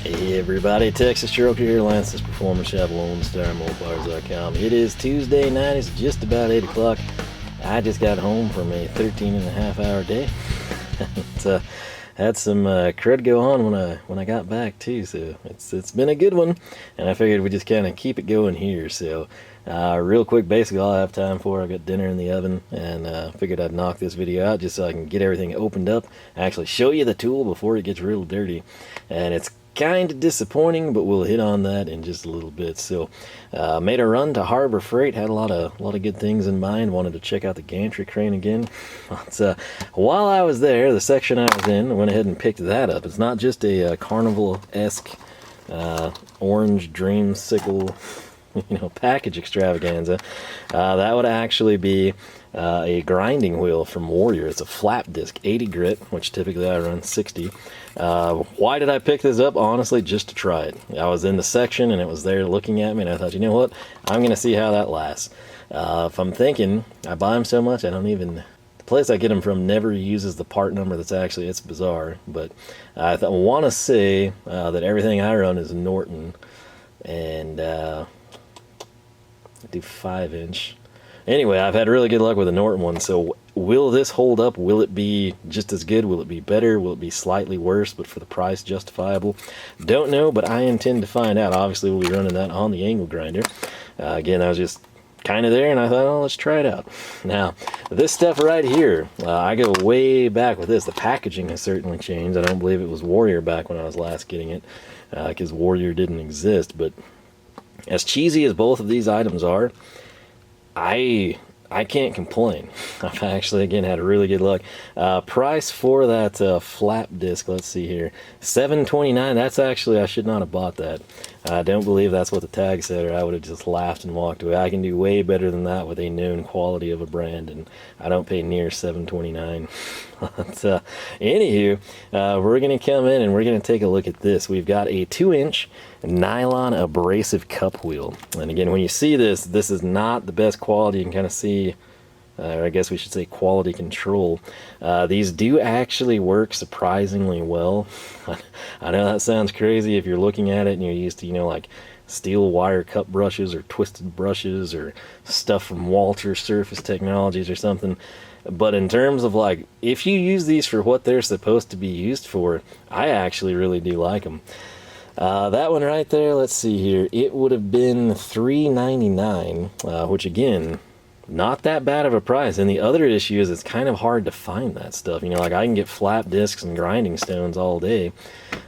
Hey everybody, Texas Trucker here, Lance's Performer Shop, Lone Star Mopars.com. It is Tuesday night, it's just about 8 o'clock. I just got home from a 13-and-a-half-hour day. Had some crud go on when I got back too, so it's been a good one, and I figured we just kind of keep it going here. So real quick, basically all I have time for, I got dinner in the oven, and figured I'd knock this video out just so I can get everything opened up, actually show you the tool before it gets real dirty. And it's kind of disappointing, but we'll hit on that in just a little bit. So made a run to Harbor Freight, had a lot of good things in mind, wanted to check out the gantry crane again. But, while I was there, the section I was in, I went ahead and picked that up. It's not just a carnival-esque orange dreamsicle package extravaganza. That would actually be a grinding wheel from Warrior. It's a flap disc 80 grit, which typically I run 60. Why did I pick this up? Honestly, just to try it. I was in the section and it was there looking at me, and I thought, you know what, I'm gonna see how that lasts. If I'm thinking, I buy them so much, I don't even, the place I get them from never uses the part number that's actually, it's bizarre, but I want to say that everything I run is Norton, and I do 5-inch. Anyway, I've had really good luck with the Norton one, so will this hold up? Will it be just as good? Will it be better? Will it be slightly worse, but for the price justifiable? Don't know, but I intend to find out. Obviously, we'll be running that on the angle grinder. Again, I was just kind of there, and I thought, oh, let's try it out. Now, this stuff right here, I go way back with this. The packaging has certainly changed. I don't believe it was Warrior back when I was last getting it, because Warrior didn't exist, but as cheesy as both of these items are, I can't complain. I've actually, again, had really good luck. Price for that flap disc, let's see here, $7.29. That's actually, I should not have bought that. I don't believe that's what the tag said, or I would have just laughed and walked away. I can do way better than that with a known quality of a brand, and I don't pay near $7.29. But anywho, we're going to come in and we're going to take a look at this. We've got a 2-inch nylon abrasive cup wheel, and again, when you see this is not the best quality. You can kind of see, or I guess we should say quality control. These do actually work surprisingly well. I know that sounds crazy if you're looking at it and you're used to, like steel wire cup brushes or twisted brushes or stuff from Walter Surface Technologies or something. But in terms of, like, if you use these for what they're supposed to be used for, I actually really do like them. That one right there, let's see here, it would have been $3.99, which again, not that bad of a price. And the other issue is it's kind of hard to find that stuff. Like, I can get flap discs and grinding stones all day,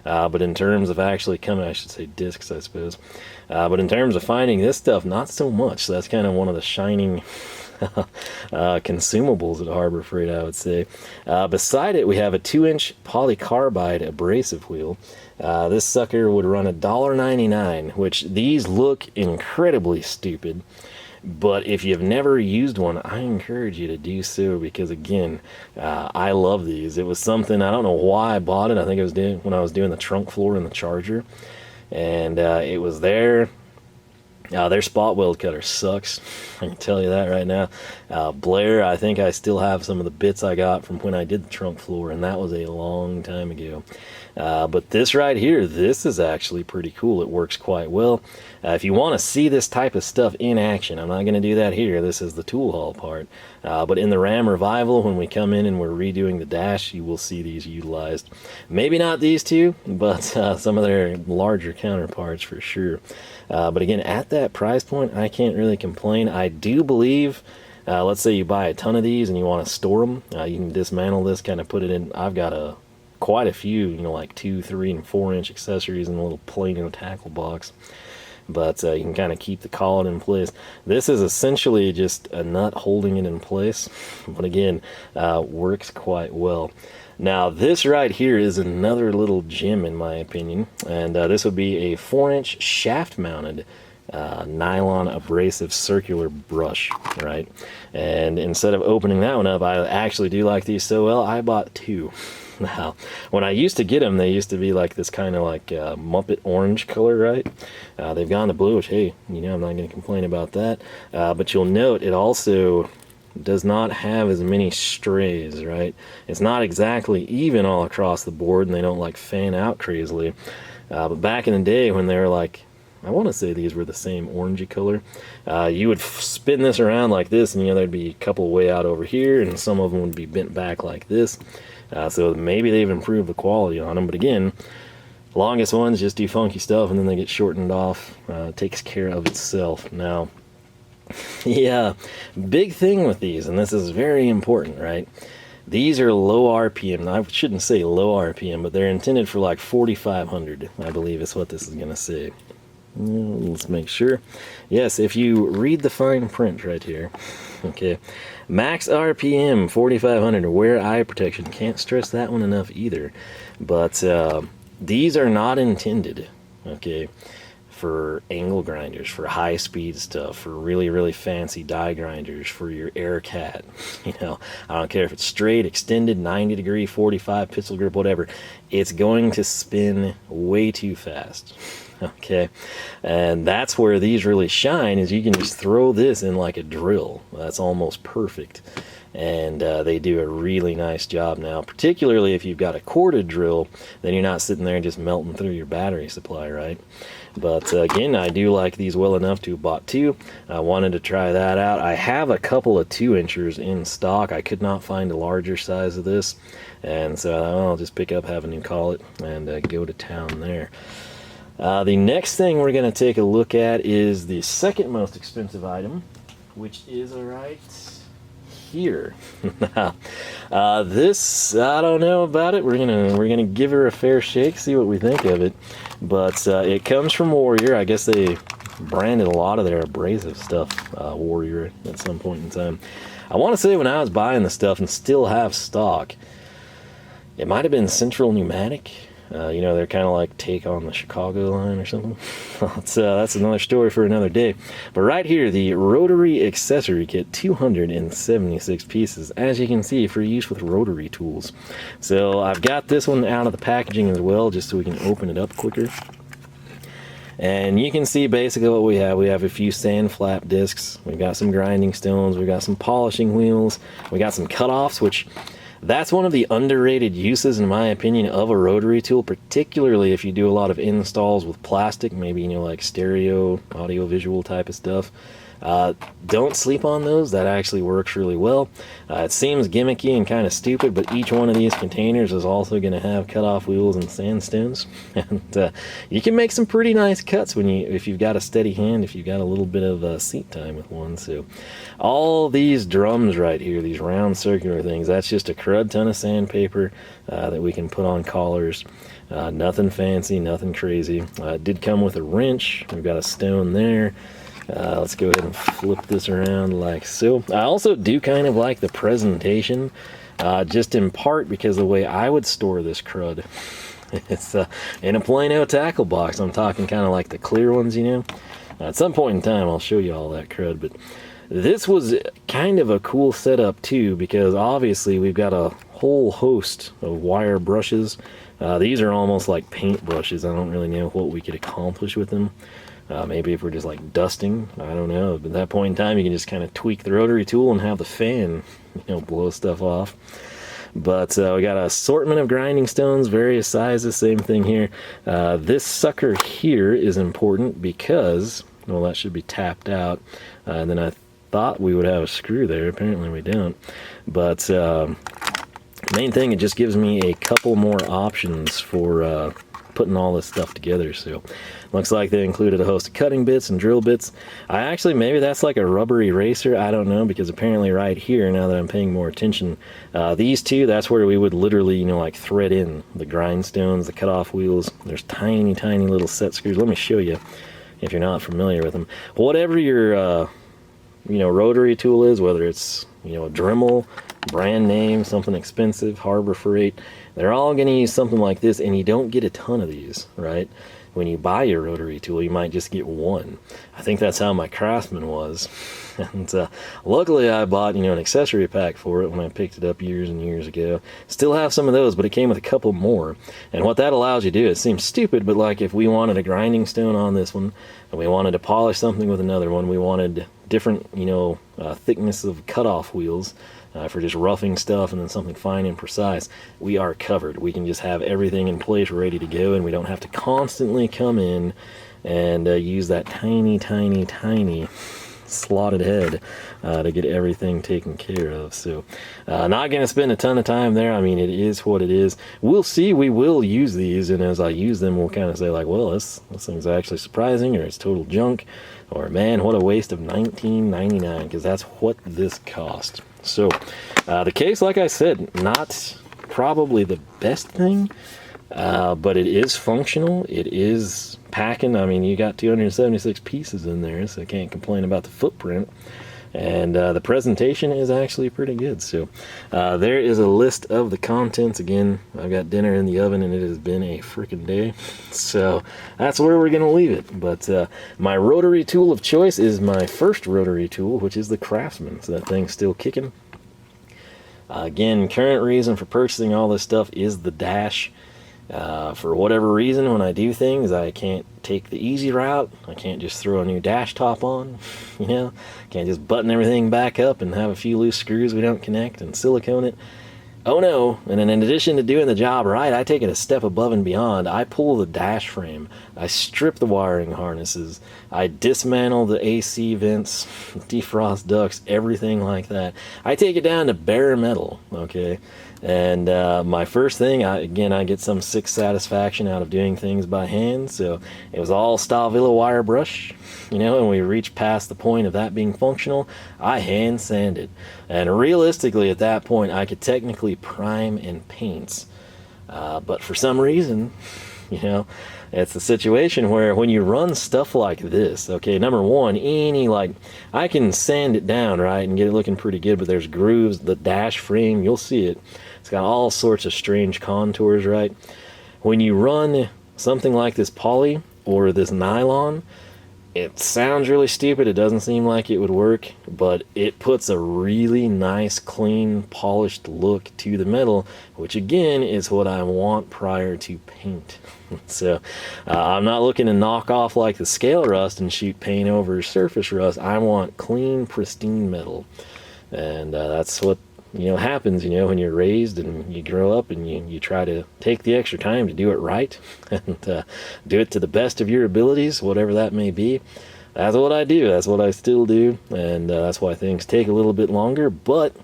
but in terms of actually coming, I should say discs, I suppose, but in terms of finding this stuff, not so much. So that's kind of one of the shining consumables at Harbor Freight, I would say. Beside it, we have a 2-inch polycarbide abrasive wheel. This sucker would run $1.99, which these look incredibly stupid, but if you've never used one, I encourage you to do so, because again, I love these. It was something, I don't know why I bought it. I think it was when I was doing the trunk floor in the Charger, and it was there. Their spot weld cutter sucks, I can tell you that right now. Blair, I think I still have some of the bits I got from when I did the trunk floor, and that was a long time ago. But this right here, this is actually pretty cool. It works quite well. If you want to see this type of stuff in action, I'm not going to do that here. This is the tool haul part. But in the Ram Revival, when we come in and we're redoing the dash, you will see these utilized. Maybe not these two, but some of their larger counterparts for sure. But again, at that price point, I can't really complain. I do believe, let's say you buy a ton of these and you want to store them, you can dismantle this, kind of put it in. I've got quite a few, like 2, 3, and 4-inch accessories in a little Plano tackle box. But you can kind of keep the collet in place. This is essentially just a nut holding it in place, but again, works quite well. Now this right here is another little gem in my opinion, and this would be a 4-inch shaft mounted nylon abrasive circular brush, right? And instead of opening that one up, I actually do like these so well, I bought 2. Now, when I used to get them, they used to be like this kind of like Muppet orange color, right? They've gone to blue, which, hey, I'm not going to complain about that. But you'll note it also does not have as many strays, right? It's not exactly even all across the board, and they don't like fan out crazily. But back in the day when they were like, I want to say these were the same orangey color, you would spin this around like this, and there'd be a couple way out over here, and some of them would be bent back like this. So maybe they've improved the quality on them, but again, longest ones just do funky stuff and then they get shortened off. It takes care of itself. Now, yeah, big thing with these, and this is very important, right? These are low RPM. I shouldn't say low RPM, but they're intended for like 4,500, I believe is what this is going to say. Let's make sure. Yes, if you read the fine print right here, okay, max RPM 4,500. Wear eye protection. Can't stress that one enough either. But these are not intended, okay, for angle grinders, for high speed stuff, for really, really fancy die grinders, for your air cat. I don't care if it's straight, extended, 90 degree, 45, pistol grip, whatever. It's going to spin way too fast. Okay, and that's where these really shine, is you can just throw this in like a drill. That's almost perfect, and they do a really nice job. Now, particularly if you've got a corded drill, then you're not sitting there just melting through your battery supply, right? But again, I do like these well enough to have bought two. I wanted to try that out. I have a couple of 2-inchers in stock. I could not find a larger size of this, and so I'll just pick up, have a new call it, and go to town there. The next thing we're going to take a look at is the second most expensive item, which is right here. This, I don't know about it. We're gonna give her a fair shake, see what we think of it. But it comes from Warrior. I guess they branded a lot of their abrasive stuff Warrior at some point in time. I want to say when I was buying the stuff and still have stock, it might have been Central Pneumatic. They're kind of like take on the Chicago line or something. That's another story for another day. But right here, the Rotary accessory kit, 276 pieces, as you can see, for use with rotary tools. So I've got this one out of the packaging as well, just so we can open it up quicker. And you can see basically what we have. We have a few sand flap discs. We've got some grinding stones. We've got some polishing wheels. We got some cutoffs, which... that's one of the underrated uses, in my opinion, of a rotary tool, particularly if you do a lot of installs with plastic, maybe, like stereo, audio-visual type of stuff. Don't sleep on those. That actually works really well. It seems gimmicky and kind of stupid, but each one of these containers is also going to have cutoff wheels and sandstones. And you can make some pretty nice cuts if you've got a steady hand, if you've got a little bit of seat time with one. So all these drums right here, these round circular things, that's just a crud ton of sandpaper that we can put on collars. Nothing fancy, nothing crazy. It did come with a wrench. We've got a stone there. Let's go ahead and flip this around like so. I also do kind of like the presentation, just in part because the way I would store this crud, it's in a plain old tackle box. I'm talking kind of like the clear ones, At some point in time, I'll show you all that crud, but this was kind of a cool setup too, because obviously we've got a whole host of wire brushes. These are almost like paint brushes. I don't really know what we could accomplish with them. Maybe if we're just like dusting, I don't know. But at that point in time, you can just kind of tweak the rotary tool and have the fan, blow stuff off. But we got an assortment of grinding stones, various sizes, same thing here. This sucker here is important because, well, that should be tapped out. And then I thought we would have a screw there. Apparently we don't. But main thing, it just gives me a couple more options for putting all this stuff together. So looks like they included a host of cutting bits and drill bits. Maybe that's like a rubber eraser, I don't know, because apparently right here, now that I'm paying more attention, these two, that's where we would literally, like thread in the grindstones, the cutoff wheels. There's tiny, tiny little set screws. Let me show you if you're not familiar with them. Whatever your, rotary tool is, whether it's, a Dremel, brand name, something expensive, Harbor Freight, they're all going to use something like this, and you don't get a ton of these, right? When you buy your rotary tool, you might just get one. I think that's how my Craftsman was. And luckily I bought, an accessory pack for it when I picked it up years and years ago. Still have some of those, but it came with a couple more. And what that allows you to do, it seems stupid, but like if we wanted a grinding stone on this one, and we wanted to polish something with another one, we wanted different, thickness of cutoff wheels, for just roughing stuff and then something fine and precise, we are covered. We can just have everything in place ready to go, and we don't have to constantly come in and use that tiny, tiny, tiny slotted head to get everything taken care of. So not going to spend a ton of time there. I mean, it is what it is. We'll see. We will use these, and as I use them, we'll kind of say like, well, this thing's actually surprising, or it's total junk, or man, what a waste of $19.99, because that's what this cost. So the case, like I said, not probably the best thing, but it is functional. It is packing. I mean, you got 276 pieces in there, so I can't complain about the footprint. And the presentation is actually pretty good. So there is a list of the contents. Again, I've got dinner in the oven, and it has been a freaking day. So that's where we're going to leave it. But my rotary tool of choice is my first rotary tool, which is the Craftsman. So that thing's still kicking. Again, current reason for purchasing all this stuff is the dash. For whatever reason, when I do things, I can't take the easy route. I can't just throw a new dash top on, you know. Can't just button everything back up and have a few loose screws we don't connect and silicone it. Oh no, and then in addition to doing the job right, I take it a step above and beyond. I pull the dash frame, I strip the wiring harnesses, I dismantle the AC vents, defrost ducts, everything like that. I take it down to bare metal, okay? And my first thing, I get some sick satisfaction out of doing things by hand, so it was all Stavilla wire brush, you know, and we reached past the point of that being functional. I hand sand it, and realistically at that point I could technically prime and paint, but for some reason, you know, it's a situation where when you run stuff like this, okay, number one, I can sand it down, right, and get it looking pretty good, but there's grooves, the dash frame, you'll see it. It's got all sorts of strange contours, right? When you run something like this poly or this nylon, it sounds really stupid. It doesn't seem like it would work, but it puts a really nice, clean, polished look to the metal, which again is what I want prior to paint. So I'm not looking to knock off like the scale rust and shoot paint over surface rust. I want clean, pristine metal, and that's what, you know, happens, you know, when you're raised and you grow up and you try to take the extra time to do it right and do it to the best of your abilities, whatever that may be. That's what I do. That's what I still do, and that's why things take a little bit longer, but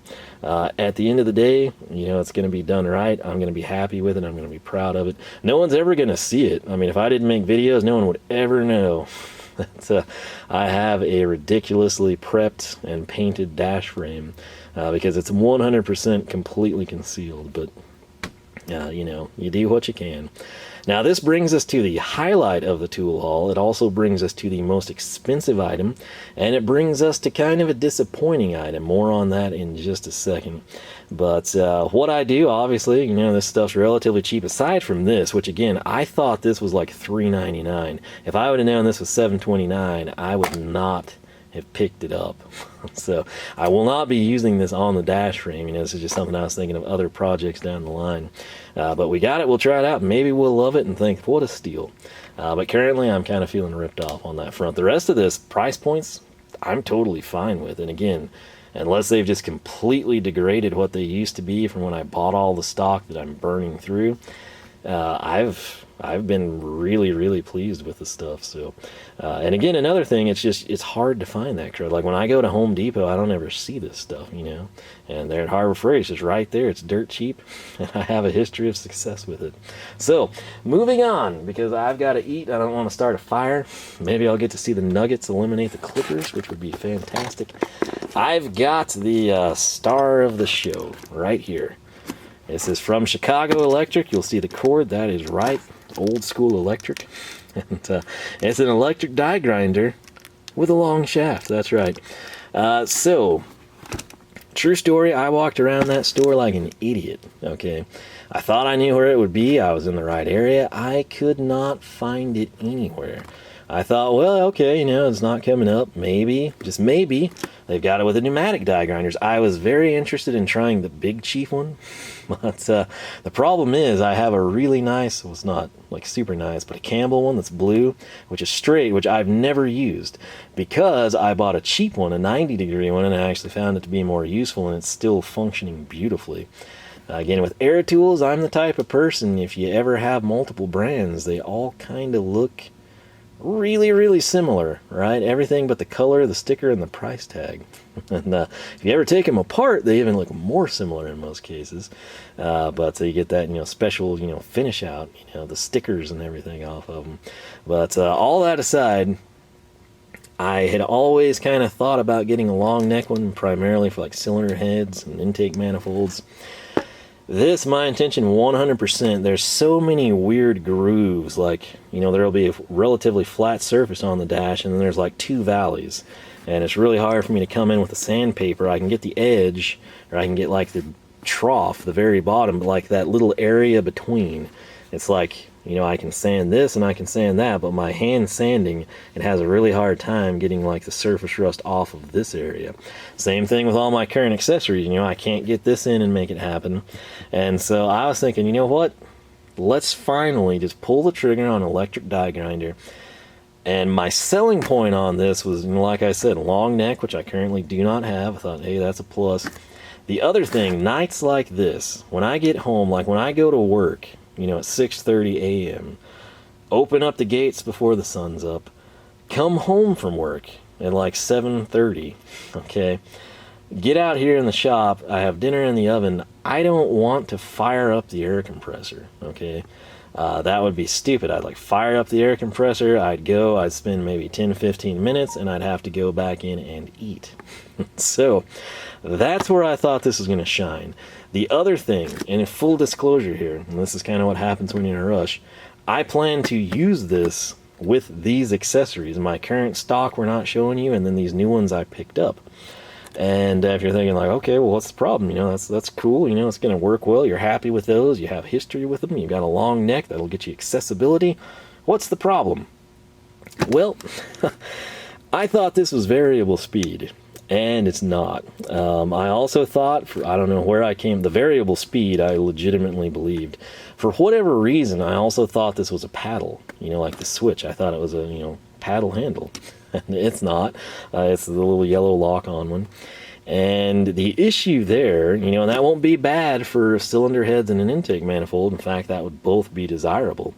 at the end of the day, you know, it's going to be done right. I'm going to be happy with it. I'm going to be proud of it. No one's ever going to see it. I mean, if I didn't make videos, no one would ever know that I have a ridiculously prepped and painted dash frame, because it's 100% completely concealed, but you know, you do what you can. Now this brings us to the highlight of the tool haul. It also brings us to the most expensive item, and it brings us to kind of a disappointing item. More on that in just a second. But what I do, obviously, you know, this stuff's relatively cheap aside from this, which again, I thought this was like $3.99. If I would have known this was $7.29, I would not have picked it up. So I will not be using this on the dash frame. You know, this is just something I was thinking of other projects down the line. But we got it. We'll try it out. Maybe we'll love it and think, what a steal. But currently I'm kind of feeling ripped off on that front. The rest of this, price points, I'm totally fine with. And again, unless they've just completely degraded what they used to be from when I bought all the stock that I'm burning through, I've been really, really pleased with the stuff. So, and again, another thing, it's hard to find that crud. Like when I go to Home Depot, I don't ever see this stuff, you know, and there at Harbor Freight, it's just right there. It's dirt cheap, and I have a history of success with it. So moving on, because I've got to eat. I don't want to start a fire. Maybe I'll get to see the Nuggets eliminate the Clippers, which would be fantastic. I've got the star of the show right here. This is from Chicago Electric. You'll see the cord. That is right. Old school electric. And it's an electric die grinder with a long shaft. That's right. So, true story, I walked around that store like an idiot. Okay. I thought I knew where it would be. I was in the right area. I could not find it anywhere. I thought, well, okay, you know, it's not coming up. Maybe, just maybe, they've got it with the pneumatic die grinders. I was very interested in trying the Big Chief one, but the problem is I have a really nice, well, it's not like super nice, but a Campbell one that's blue, which is straight, which I've never used because I bought a cheap one, a 90-degree one, and I actually found it to be more useful, and it's still functioning beautifully. Again, with air tools, I'm the type of person, if you ever have multiple brands, they all kind of look really, really similar, right? Everything but the color, the sticker, and the price tag. And if you ever take them apart, they even look more similar in most cases. But you get that, you know, special, you know, finish out, you know, the stickers and everything off of them. But all that aside, I had always kind of thought about getting a long neck one, primarily for like cylinder heads and intake manifolds. This, my intention 100%. There's so many weird grooves, like, you know, there'll be a relatively flat surface on the dash, and then there's like two valleys. And it's really hard for me to come in with a sandpaper. I can get the edge, or I can get like the trough, the very bottom, but like that little area between. It's like, you know, I can sand this and I can sand that, but my hand sanding, it has a really hard time getting like the surface rust off of this area. Same thing with all my current accessories. You know, I can't get this in and make it happen. And so I was thinking, you know what? Let's finally just pull the trigger on an electric die grinder. And my selling point on this was, you know, like I said, long neck, which I currently do not have. I thought, hey, that's a plus. The other thing, nights like this, when I get home, like when I go to work, you know, at 6:30 a.m., open up the gates before the sun's up, come home from work at like 7:30, okay? Get out here in the shop, I have dinner in the oven, I don't want to fire up the air compressor, okay? That would be stupid. I'd like fire up the air compressor, I'd spend maybe 10-15 minutes, and I'd have to go back in and eat. So, that's where I thought this was going to shine. The other thing, and in full disclosure here, and this is kind of what happens when you're in a rush, I plan to use this with these accessories. My current stock we're not showing you, and then these new ones I picked up. And if you're thinking like, okay, well, what's the problem? You know, that's cool. You know, it's going to work well. You're happy with those. You have history with them. You've got a long neck. That'll get you accessibility. What's the problem? Well, I thought this was variable speed, and it's not. I also thought, I don't know where I came, the variable speed I legitimately believed. For whatever reason, I also thought this was a paddle, you know, like the switch. I thought it was a, you know, paddle handle. It's not. It's the little yellow lock-on one. And the issue there, you know, and that won't be bad for cylinder heads and an intake manifold. In fact, that would both be desirable.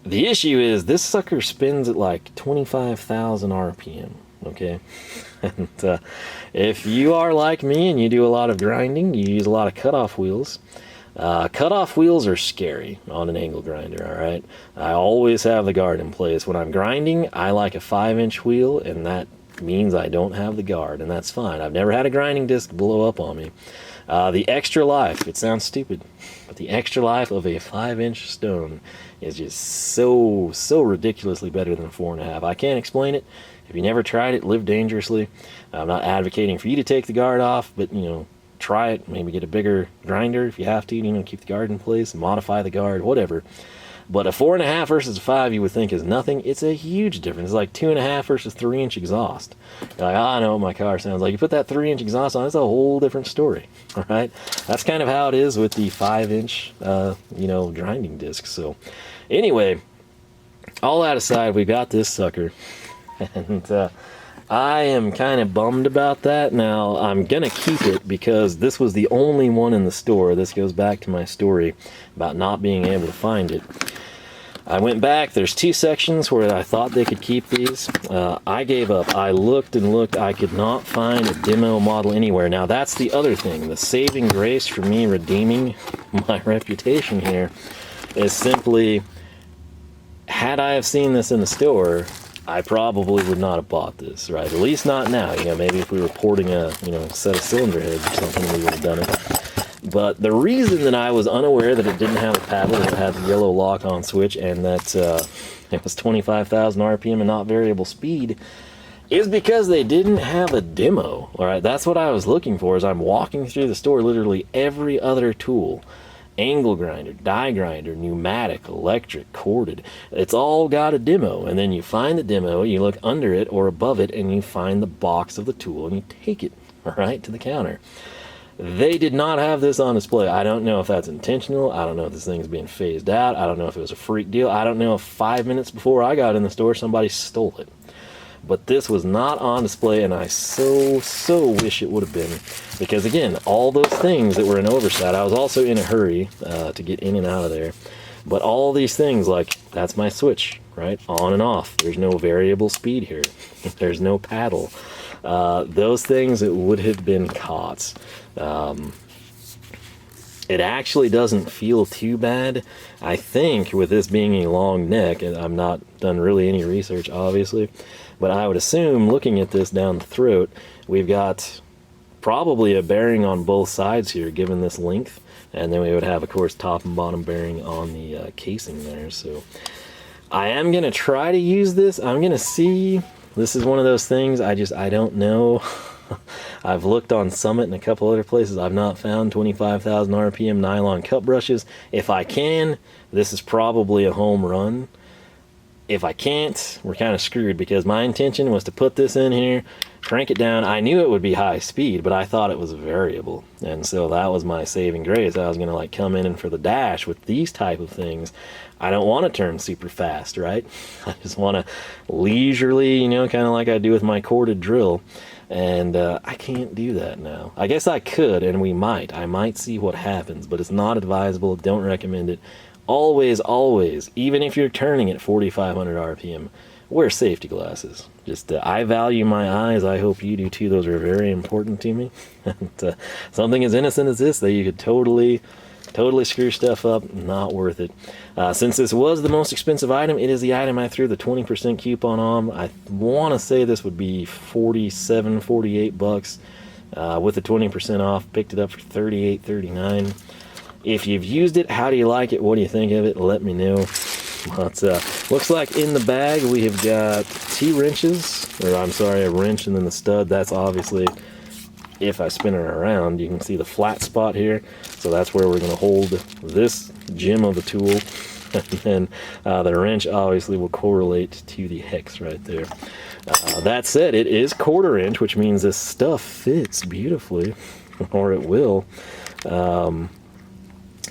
The issue is this sucker spins at like 25,000 RPM, okay? And if you are like me and you do a lot of grinding, you use a lot of cutoff wheels. Cutoff wheels are scary on an angle grinder, alright? I always have the guard in place. When I'm grinding, I like a 5-inch wheel, and that means I don't have the guard, and that's fine. I've never had a grinding disc blow up on me. The extra life, it sounds stupid, but the extra life of a 5-inch stone is just so ridiculously better than a 4.5. I can't explain it. If you never tried it, live dangerously. I'm not advocating for you to take the guard off, but, you know, try it. Maybe get a bigger grinder if you have to, you know, keep the guard in place, modify the guard, whatever. But a 4.5 versus a 5 you would think is nothing. It's a huge difference. It's like 2.5 versus 3-inch exhaust. You're like, I know what my car sounds like. You put that 3-inch exhaust on, it's a whole different story. All right? That's kind of how it is with the 5-inch, you know, grinding disc. So anyway, all that aside, we got this sucker. And I am kind of bummed about that. Now, I'm going to keep it because this was the only one in the store. This goes back to my story about not being able to find it. I went back. There's 2 sections where I thought they could keep these. I gave up. I looked and looked. I could not find a demo model anywhere. Now, that's the other thing. The saving grace for me redeeming my reputation here is simply, had I have seen this in the store, I probably would not have bought this, right? At least not now. You know, maybe if we were porting a, you know, set of cylinder heads or something, we would have done it. But the reason that I was unaware that it didn't have a paddle, that it had the yellow lock-on switch, and that it was 25,000 RPM and not variable speed, is because they didn't have a demo. All right, that's what I was looking for. As I'm walking through the store, literally every other tool angle grinder, die grinder, pneumatic, electric, corded. It's all got a demo, and then you find the demo, you look under it or above it, and you find the box of the tool, and you take it right to the counter. They did not have this on display. I don't know if that's intentional. I don't know if this thing's being phased out. I don't know if it was a freak deal. I don't know if 5 minutes before I got in the store, somebody stole it. But this was not on display, and I so wish it would have been. Because again, all those things that were an oversight, I was also in a hurry to get in and out of there. But all these things, like, that's my switch, right? On and off. There's no variable speed here. There's no paddle. Those things, it would have been caught. It actually doesn't feel too bad. I think with this being a long neck, and I'm not done really any research obviously, but I would assume looking at this down the throat, we've got probably a bearing on both sides here given this length, and then we would have of course top and bottom bearing on the casing there. So I am gonna try to use this. I'm gonna see. This is one of those things I don't know. I've looked on Summit and a couple other places. I've not found 25,000 RPM nylon cut brushes. If I can, this is probably a home run. If I can't, we're kind of screwed, because my intention was to put this in here, crank it down. I knew it would be high speed, but I thought it was variable. And so that was my saving grace. I was going to like come in and for the dash with these type of things, I don't want to turn super fast, right? I just want to leisurely, you know, kind of like I do with my corded drill. And I can't do that now. I guess I could, and I might see what happens, but it's not advisable. Don't recommend it. Always, even if you're turning at 4,500 RPM, wear safety glasses. Just I value my eyes. I hope you do too. Those are very important to me. And, something as innocent as this, that you could totally screw stuff up, not worth it. Since this was the most expensive item, it is the item I threw the 20% coupon on. I want to say this would be 47, 48 bucks with the 20% off. Picked it up for 38, 39. If you've used it, how do you like it? What do you think of it? Let me know. But, looks like in the bag we have got 2 wrenches, or I'm sorry, a wrench and then the stud. That's obviously, if I spin it around, you can see the flat spot here. So that's where we're going to hold this gem of the tool. And then the wrench obviously will correlate to the hex right there. That said, it is 1/4 inch, which means this stuff fits beautifully, or it will.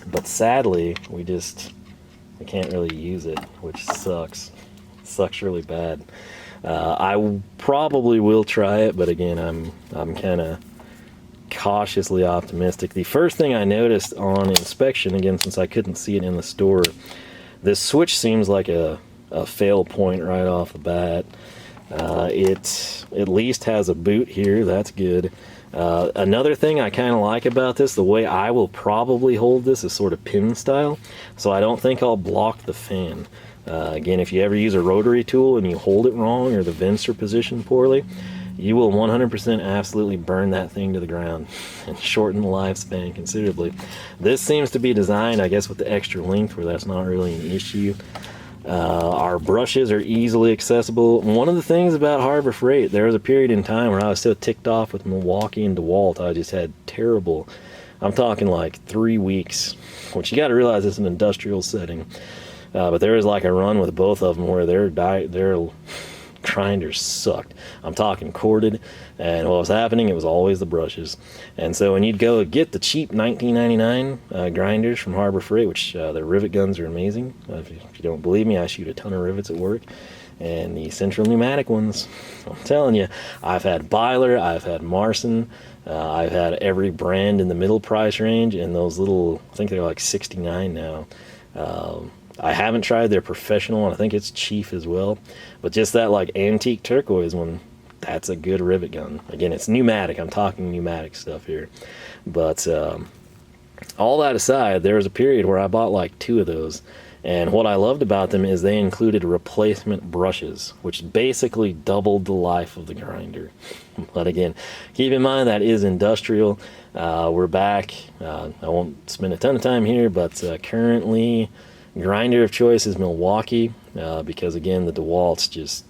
But sadly, we can't really use it, which sucks. Sucks really bad. I probably will try it, but again, I'm kind of cautiously optimistic. The first thing I noticed on inspection, again, since I couldn't see it in the store, this switch seems like a fail point right off the bat. It at least has a boot here. That's good. Another thing I kind of like about this, the way I will probably hold this is sort of pin style, so I don't think I'll block the fan. Again, if you ever use a rotary tool and you hold it wrong or the vents are positioned poorly, you will 100% absolutely burn that thing to the ground and shorten the lifespan considerably. This seems to be designed, I guess, with the extra length where that's not really an issue. Our brushes are easily accessible. One of the things about Harbor Freight, there was a period in time where I was so ticked off with Milwaukee and DeWalt, I just had terrible, I'm talking like 3 weeks, which you got to realize it's an industrial setting. But there was like a run with both of them where their grinders sucked. I'm talking corded, and what was happening, it was always the brushes. And so when you'd go get the cheap $19.99 grinders from Harbor Freight, which their rivet guns are amazing. If you don't believe me, I shoot a ton of rivets at work. And the Central Pneumatic ones, I'm telling you, I've had Byler, I've had Marson, I've had every brand in the middle price range, and those little, I think they're like $69 now. I haven't tried their professional one. I think it's Chief as well. But just that like antique turquoise one, that's a good rivet gun. Again, it's pneumatic. I'm talking pneumatic stuff here. But all that aside, there was a period where I bought like 2 of those. And what I loved about them is they included replacement brushes, which basically doubled the life of the grinder. But again, keep in mind that is industrial. We're back. I won't spend a ton of time here, but currently grinder of choice is Milwaukee, because again, the DeWalt's just,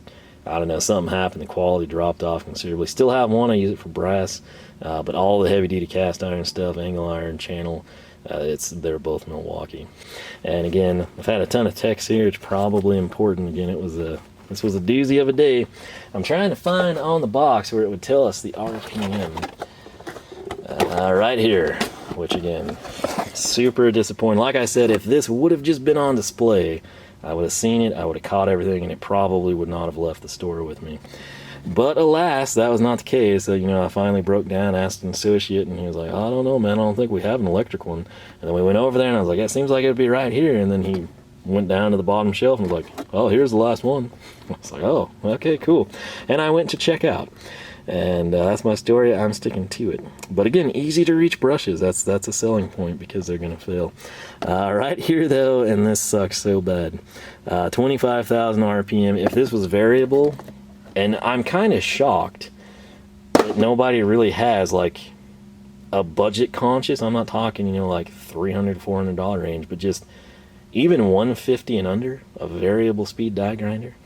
I don't know, something happened, the quality dropped off considerably. Still have one, I use it for brass, but all the heavy duty cast iron stuff, angle iron, channel, They're both Milwaukee. And again, I've had a ton of texts here. It's probably important. Again, this was a doozy of a day. I'm trying to find on the box where it would tell us the RPM. Right here, which again, super disappointing. Like I said, if this would have just been on display, I would have seen it, I would have caught everything, and it probably would not have left the store with me. But alas, that was not the case. So, I finally broke down, asked an associate, and he was like, I don't know, man, I don't think we have an electric one. And then we went over there, and I was like, it seems like it'd be right here. And then he went down to the bottom shelf and was like, oh, here's the last one. I was like, oh, okay, cool. And I went to check out. And that's my story. I'm sticking to it. But again, easy to reach brushes. That's a selling point because they're going to fail. Right here, though, and this sucks so bad. 25,000 RPM. If this was variable, and I'm kind of shocked that nobody really has like a budget conscious. I'm not talking, like $300, $400 range, but just even 150 and under, a variable speed die grinder,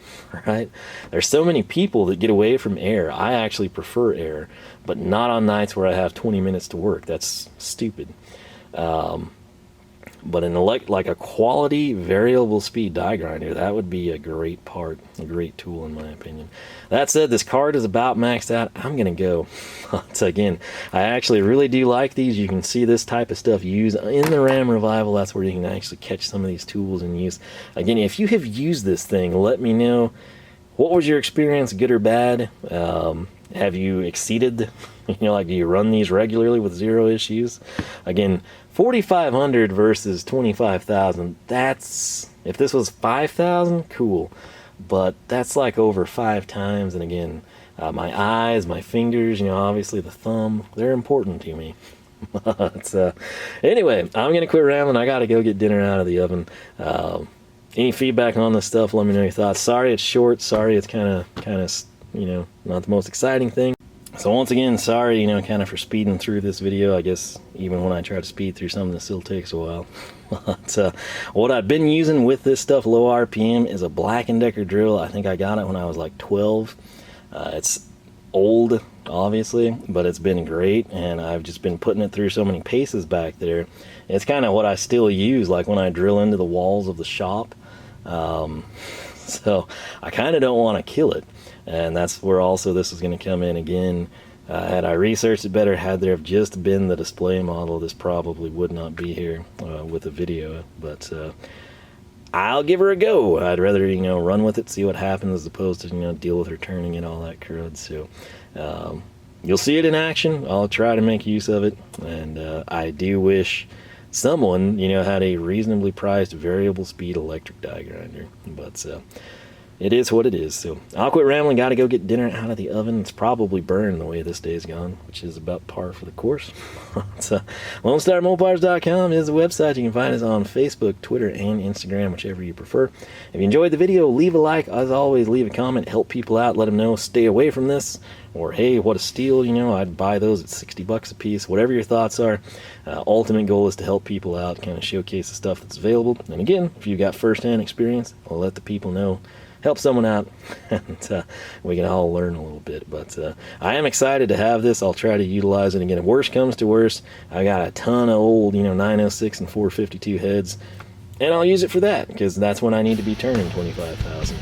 right? There's so many people that get away from air. I actually prefer air, but not on nights where I have 20 minutes to work. That's stupid. But like a quality variable speed die grinder, that would be a great part, a great tool in my opinion. That said, this card is about maxed out. I'm gonna go. So again, I actually really do like these. You can see this type of stuff used in the Ram Revival. That's where you can actually catch some of these tools in use. Again, if you have used this thing, let me know. What was your experience, good or bad? Have you exceeded, like, do you run these regularly with zero issues? Again, 4,500 versus 25,000, that's, if this was 5,000, cool. But that's like over 5 times. And again, my eyes, my fingers, obviously the thumb, they're important to me. But anyway, I'm going to quit rambling. I got to go get dinner out of the oven. Any feedback on this stuff, let me know your thoughts. Sorry it's short. Sorry it's kind of, not the most exciting thing. So once again, sorry, kind of for speeding through this video. I guess even when I try to speed through something, it still takes a while. But what I've been using with this stuff, low RPM, is a Black & Decker drill. I think I got it when I was like 12. It's old, obviously, but it's been great, and I've just been putting it through so many paces back there. It's kind of what I still use, like when I drill into the walls of the shop. So I kind of don't want to kill it. And that's where also this is going to come in again. Had I researched it better, had there have just been the display model, this probably would not be here with a video. But I'll give her a go. I'd rather, run with it, see what happens, as opposed to, deal with her turning and all that crud. So you'll see it in action. I'll try to make use of it. And I do wish someone, had a reasonably priced variable speed electric die grinder. But it is what it is. So I'll quit rambling. Got to go get dinner out of the oven. It's probably burned the way this day's gone, which is about par for the course. So LoneStarMopars.com is the website. You can find us on Facebook, Twitter, and Instagram, whichever you prefer. If you enjoyed the video, leave a like. As always, leave a comment. Help people out. Let them know. Stay away from this. Or, hey, what a steal. I'd buy those at $60 a piece. Whatever your thoughts are. Ultimate goal is to help people out, kind of showcase the stuff that's available. And again, if you've got first-hand experience, I'll let the people know. Help someone out, and we can all learn a little bit. But I am excited to have this. I'll try to utilize it. Again, if worst comes to worst, I got a ton of old, 906 and 452 heads, and I'll use it for that, because that's when I need to be turning 25,000.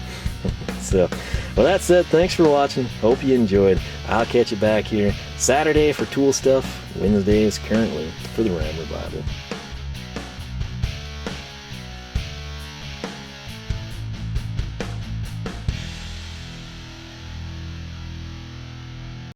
So, well, that said, thanks for watching. Hope you enjoyed. I'll catch you back here Saturday for tool stuff. Wednesdays currently for the Ram Revival.